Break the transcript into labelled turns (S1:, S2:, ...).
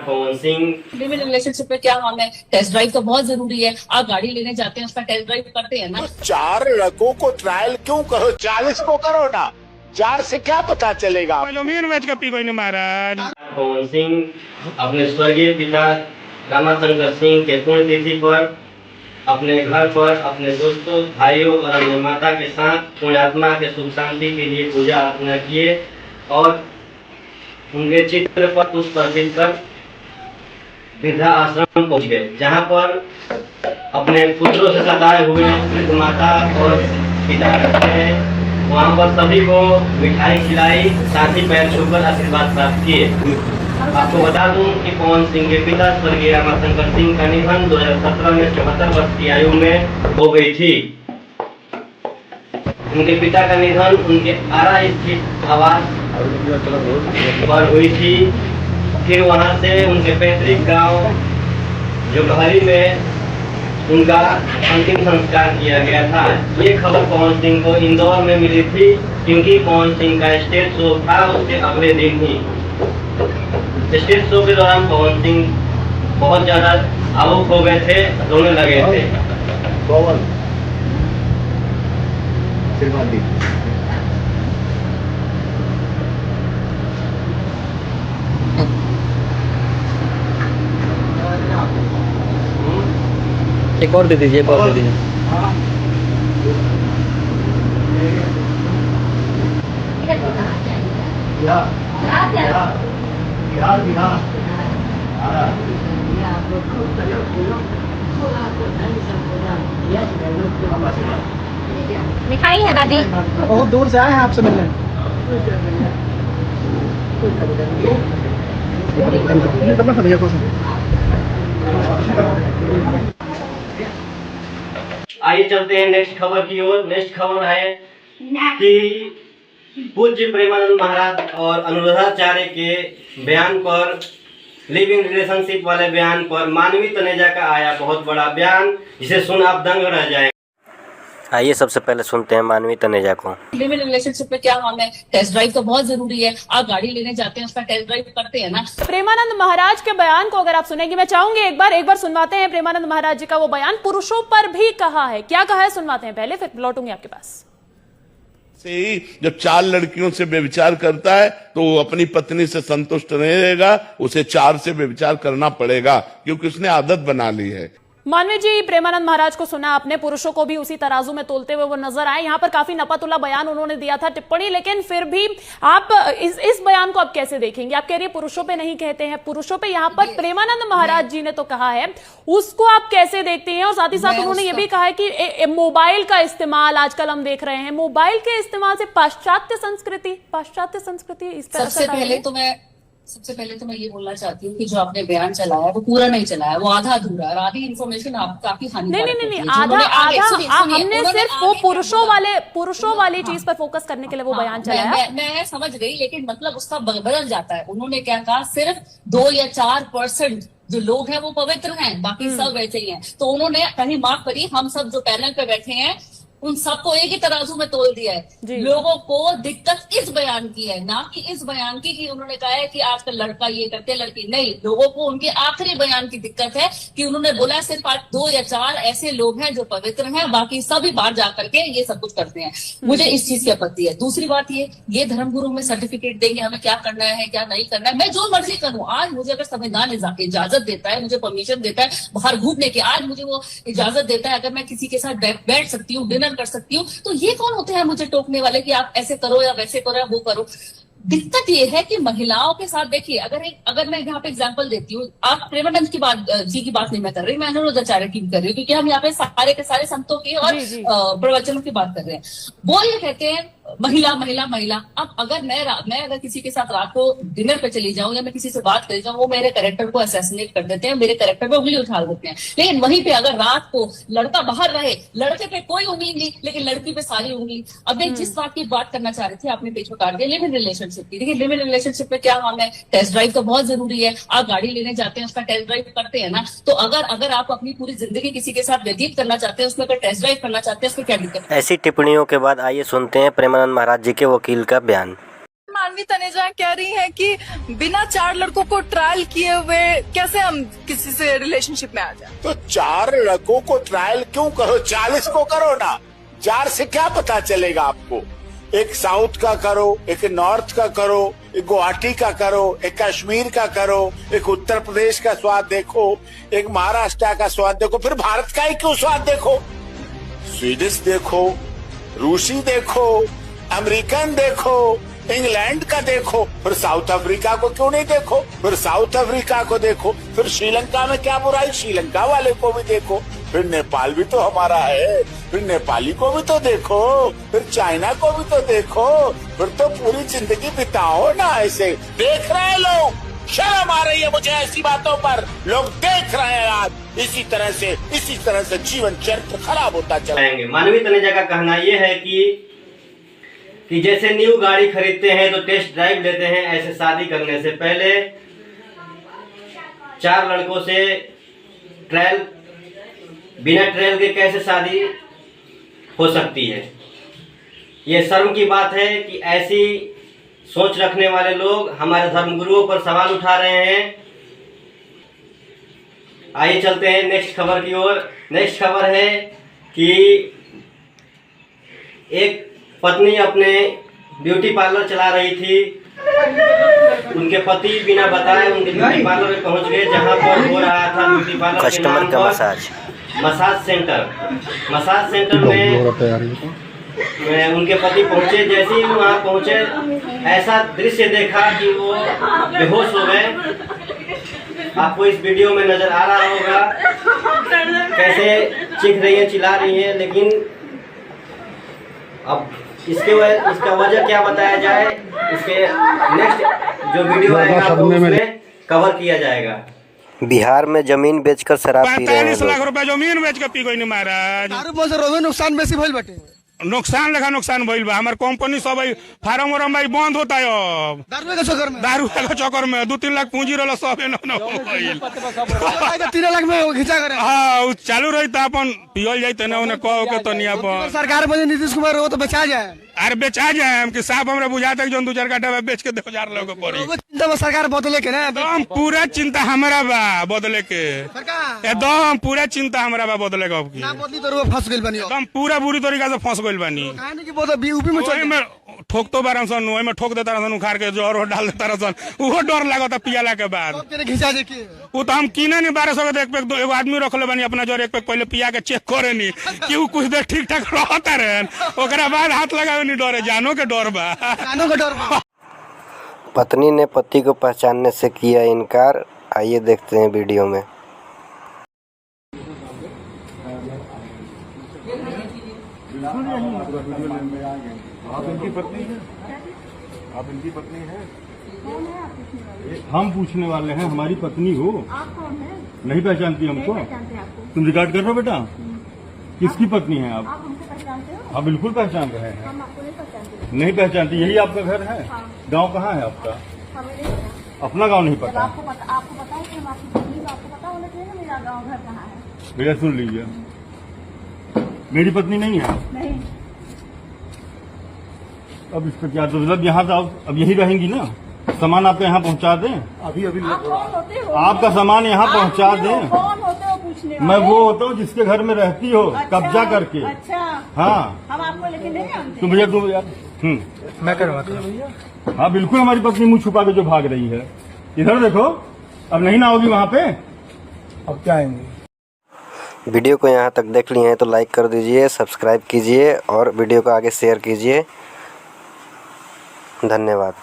S1: Pawan Singh.
S2: Live in relationship में क्या हम है, टेस्ट ड्राइव तो बहुत जरूरी है। आप गाड़ी लेने जाते हैं उसका टेस्ट ड्राइव करते हैं ना।
S3: तो 4 लड़कों को ट्रायल क्यों करो, 40 को करो ना, 4 से क्या पता चलेगा।
S1: पवन सिंह अपने स्वर्गीय पिता रामाशंकर सिंह के पुण्यतिथि पर अपने घर पर अपने दोस्तों, भाइयों और अपने माता के साथ पुण्यात्मा के सुख शांति के लिए पूजा अर्चना किए और उनके चित्र पर पुष्प अर्पित कर वृद्धा आश्रम पहुंच गए, जहां पर अपने पुत्रों से सताए हुए वृद्ध माता और पिता रहते हैं। वहां पर सभी को मिठाई खिलाई, साथ ही पैर छूकर आशीर्वाद प्राप्त किए। आपको बता दूं कि पवन सिंह के पिता स्वर्गीय रामाशंकर सिंह का निधन 2017 में 74 वर्ष की आयु में हो गई थी। उनके पिता का निधन उनके आरा स्थित आवास पर हुई थी। फिर वहां से उनके पैतृक गांव जोगहरी में उनका अंतिम संस्कार किया गया था। ये खबर पवन सिंह को इंदौर में मिली थी, क्योंकि पवन सिंह का स्टेज शो था उसके अगले दिन ही। स्टेज शो के दौरान पवन सिंह बहुत ज्यादा भावुक हो गए थे, रोने लगे थे।
S4: एक और दे दीजिए, एक और दे दीजिए।
S5: मिठाई है दादी।
S6: बहुत दूर से आए हैं आपसे मिलने।
S1: आइए चलते हैं नेक्स्ट खबर की ओर। नेक्स्ट खबर है कि पूज्य प्रेमानंद महाराज और अनुराधाचार्य के बयान पर, लिव इन रिलेशनशिप वाले बयान पर मानवी तनेजा का आया बहुत बड़ा बयान, जिसे सुन आप दंग रह जाए। आइए सबसे पहले सुनते हैं मानवी तनेजा को।
S2: लिव इन रिलेशनशिप में क्या हम है, टेस्ट ड्राइव तो बहुत जरूरी है। आप गाड़ी लेने जाते हैं उसका टेस्ट ड्राइव करते हैं ना।
S7: प्रेमानंद महाराज के बयान को अगर आप सुनेंगे, मैं चाहूंगी एक बार सुनवाते हैं प्रेमानंद महाराज जी का वो बयान। पुरुषों पर भी कहा है, क्या कहा है सुनवाते हैं पहले, फिर लौटूंगी आपके पास।
S8: से ही जब 4 लड़कियों से व्यभिचार करता है तो वो अपनी पत्नी से संतुष्ट नहीं रहेगा, उसे 4 से व्यभिचार करना पड़ेगा, क्योंकि उसने आदत बना ली है।
S7: मानवी जी, प्रेमानंद महाराज को सुना आपने, पुरुषों को भी उसी तराजू में तोलते हुए वो नजर आए। यहाँ पर काफी नपतुल्ला बयान उन्होंने दिया था, टिप्पणी, लेकिन फिर भी आप इस बयान को आप कैसे देखेंगे? आप कह रही है पुरुषों पे नहीं कहते हैं, पुरुषों पे यहाँ पर प्रेमानंद महाराज जी ने तो कहा है, उसको आप कैसे देखते हैं? और साथ ही साथ उन्होंने ये भी कहा है कि मोबाइल का इस्तेमाल आजकल हम देख रहे हैं, मोबाइल के इस्तेमाल से पाश्चात्य संस्कृति इस पर
S2: सबसे पहले तो मैं ये बोलना चाहती हूँ कि जो आपने बयान चलाया वो पूरा नहीं चलाया, वो आधा अधूरा और आधी इन्फॉर्मेशन आप काफी हानिकारक
S7: नहीं, हमने सिर्फ वो पुरुषों वाली चीज पर फोकस करने के लिए वो बयान चलाया।
S2: मैं समझ गई, लेकिन मतलब उसका बदल जाता है। उन्होंने क्या कहा, सिर्फ 2 या 4% जो लोग हैं वो पवित्र हैं, बाकी सब वैसे ही हैं। तो उन्होंने कहीं माफ करिए, हम सब जो पैनल पे बैठे हैं उन सबको एक ही तराजू में तोल दिया है। लोगों को दिक्कत इस बयान की है, ना कि इस बयान की कि उन्होंने कहा है कि आजकल लड़का ये करते लड़की नहीं। लोगों को उनके आखिरी बयान की दिक्कत है कि उन्होंने बोला सिर्फ 2 या 4 ऐसे लोग हैं जो पवित्र हैं, बाकी सभी बाहर जाकर के ये सब कुछ करते हैं। मुझे इस चीज की आपत्ति है। दूसरी बात ये धर्मगुरु में सर्टिफिकेट देंगे हमें क्या करना है क्या नहीं करना है, मैं जो मर्जी करूं। आज मुझे अगर संविधान इजाजत देता है, मुझे परमिशन देता है बाहर घूमने की, आज मुझे वो इजाजत देता है, अगर मैं किसी के साथ बैठ सकती हूँ, डिनर कर सकती हूँ, तो ये कौन होते हैं मुझे टोकने वाले कि आप ऐसे करो या वैसे करो या वो करो। दिक्कत ये है कि महिलाओं के साथ देखिए, अगर मैं यहाँ पे एग्जांपल देती हूँ, आप प्रेमानंद की बात नहीं मैं कर रही, मैं अनुराधाचार्य की कर रही हूँ, क्योंकि हम यहाँ पे सारे के सारे संतों की और प्रवचनों की बात कर रहे हैं। वो ये कहते हैं महिला महिला महिला। अब अगर मैं अगर किसी के साथ रात को डिनर पे चली जाऊं या मैं किसी से बात कर जाऊं, वो मेरे कैरेक्टर को असैसिनेट कर देते हैं, मेरे कैरेक्टर पे उंगली उठा देते हैं। लेकिन वहीं पे अगर रात को लड़का बाहर रहे, लड़के पे कोई उंगली नहीं, लेकिन लड़की पे सारी उंगली। अब मैं जिस बात की बात करना चाह रही थी, आपने पेज में काट दिया, लिव इन रिलेशनशिप की। देखिए, लिव इन रिलेशनशिप में क्या हम है, टेस्ट ड्राइव तो बहुत जरूरी है। आप गाड़ी लेने जाते हैं उसका टेस्ट ड्राइव करते हैं ना। तो अगर आप अपनी पूरी जिंदगी किसी के साथ व्यतीत करना चाहते हैं, उसमें अगर टेस्ट ड्राइव करना चाहते हैं, उसमें क्या दिक्कत है?
S1: ऐसी टिप्पणियों के बाद आइए सुनते हैं प्रेमानंद महाराज जी के वकील का बयान।
S9: मानवी तनेजा कह रही हैं कि बिना 4 लड़कों को ट्रायल किए हुए कैसे हम किसी से रिलेशनशिप में आ जाए।
S3: तो 4 लड़कों को ट्रायल क्यों करो, 40 को करो ना। 4 से क्या पता चलेगा आपको? एक साउथ का करो, एक नॉर्थ का करो, एक गुवाहाटी का करो, एक कश्मीर का करो, एक उत्तर प्रदेश का स्वाद देखो, एक महाराष्ट्र का स्वाद देखो, फिर भारत का ही क्यों स्वाद देखो? स्वीडिश देखो, रूसी देखो, अमेरिकन देखो, इंग्लैंड का देखो, फिर साउथ अफ्रीका को क्यों नहीं देखो? फिर साउथ अफ्रीका को देखो, फिर श्रीलंका में क्या बुराई, श्रीलंका वाले को भी देखो, फिर नेपाल भी तो हमारा है, फिर नेपाली को भी तो देखो, फिर चाइना को भी तो देखो, फिर तो पूरी जिंदगी बिताओ ना ऐसे। देख रहे हैं लोग, शर्म आ रही है मुझे ऐसी बातों पर। लोग देख रहे हैं आज इसी तरह से जीवन चरित्र खराब होता चला
S1: जाएंगे। मानवी तनेजा का कहना यह है कि जैसे न्यू गाड़ी खरीदते हैं तो टेस्ट ड्राइव लेते हैं, ऐसे शादी करने से पहले 4 लड़कों से बिना ट्रायल के कैसे शादी हो सकती है। ये शर्म की बात है कि ऐसी सोच रखने वाले लोग हमारे धर्मगुरुओं पर सवाल उठा रहे हैं। आइए चलते हैं नेक्स्ट खबर की ओर। नेक्स्ट खबर है कि एक पत्नी अपने ब्यूटी पार्लर चला रही थी। उनके पति बिना बताए उनके ब्यूटी पार्लर में पहुंच गए, जहां पर हो रहा था ब्यूटी पार्लर के नाम पर मसाज सेंटर में उनके पति पहुंचे। जैसे ही वहां पहुंचे ऐसा दृश्य देखा कि वो बेहोश हो गए। आपको इस वीडियो में नजर आ रहा होगा कैसे चीख रही है, चिल्ला रही है। लेकिन अब इसका वजह क्या बताया जाए, इसके नेक्स्ट जो वीडियो आएगा वो उसमें कवर किया जाएगा।
S10: बिहार में जमीन बेचकर शराब पी रहे हैं।
S11: 45 लाख रुपया जमीन बेच के पी गई महाराज।
S6: नुकसान बेसी भइल बाटे।
S11: नुकसान लेखा नुकसान भइल बा। हमार कंपनी सब फार्म वार्म भाई बंद होता है अब दारू के चक्कर में 2-3 लाख पूंजी रहल सब
S6: 3 लाख में घिचा करे।
S11: हाँ चालू रही था अपन पियल जाते ना उन्हें कहो के तो नहीं अपन
S6: सरकार में नीतीश कुमार हो तो बचा जाए।
S11: अरे बेचा जाए हम कि साहब हमरा बुझाता है जो 2-4 काठा बेच के 2000 लोग पड़ी।
S6: चिंता सरकार बदले के ना
S11: एकदम पूरा चिंता हमारा बा बदले के, एकदम पूरा चिंता हमारा बा बदले का।
S6: ना बदली तो फंस गइल बानी,
S11: एकदम पूरा बुरी तरीका से फंस गइल बानी।
S6: काहे कि बोल यूपी में
S11: ठोक तो बारह सन में ठोक देता रहसन, उखाड़ के जोर डाल देता रहसन, वो डर लगता पियाला के बाद। वो तो हम कीने नहीं 1200 के एक पैक एगो आदमी रख ले बानी अपना जोर एक पैक पहले पिया के चेक करे नहीं कि वो कुछ देर ठीक ठाक रहता रहे, ओकरा बाद हाथ लगावे नहीं डरे, जानो के डर बा।
S10: पत्नी ने पति को पहचानने से किया इनकार। आइए देखते हैं वीडियो में।
S12: आप इनकी पत्नी हैं? आप इनकी पत्नी हैं? हम पूछने वाले हैं, हमारी पत्नी हो?
S5: आप कौन है?
S12: नहीं पहचानती हमको?
S5: नहीं पहचानते आपको।
S12: तुम रिकॉर्ड कर रहे हो बेटा? किसकी पत्नी है आप?
S5: आप हमको पहचानते हो?
S12: हाँ बिल्कुल पहचान रहे हैं।
S5: हम आपको नहीं पहचानते।
S12: नहीं पहचानती? यही आपका घर है?
S5: हाँ।
S12: गाँव कहाँ है आपका?
S5: हमें नहीं पता।
S12: अपना गाँव नहीं पता?
S5: आपको पता है कि हम आपकी पत्नी, तो आपको पता होना चाहिए ना मेरा गाँव घर कहाँ है।
S12: भैया सुन लीजिए, मेरी पत्नी नहीं है।
S5: नहीं।
S12: अब इसका क्या मतलब, यहाँ तो अब यही रहेंगी ना? सामान आपके यहाँ पहुँचा दें? अभी
S5: आप कौन होते हो?
S12: आपका सामान यहाँ पहुँचा दें?
S5: कौन होते हो पूछने वाले?
S12: मैं वो होता हूँ जिसके घर में रहती हो।
S5: अच्छा,
S12: कब्जा करके।
S5: अच्छा
S12: हाँ
S5: हम आपको लेकिन नहीं जानते।
S12: तुम भैया यार
S6: मैं करवाता हूँ।
S12: हाँ बिल्कुल, हमारी पत्नी मुंह छुपा के जो भाग रही है। इधर देखो, अब नहीं ना होगी वहाँ पे। अब क्या आएंगे।
S10: वीडियो को यहाँ तक देख लिए हैं तो लाइक कर दीजिए, सब्सक्राइब कीजिए और वीडियो को आगे शेयर कीजिए। धन्यवाद।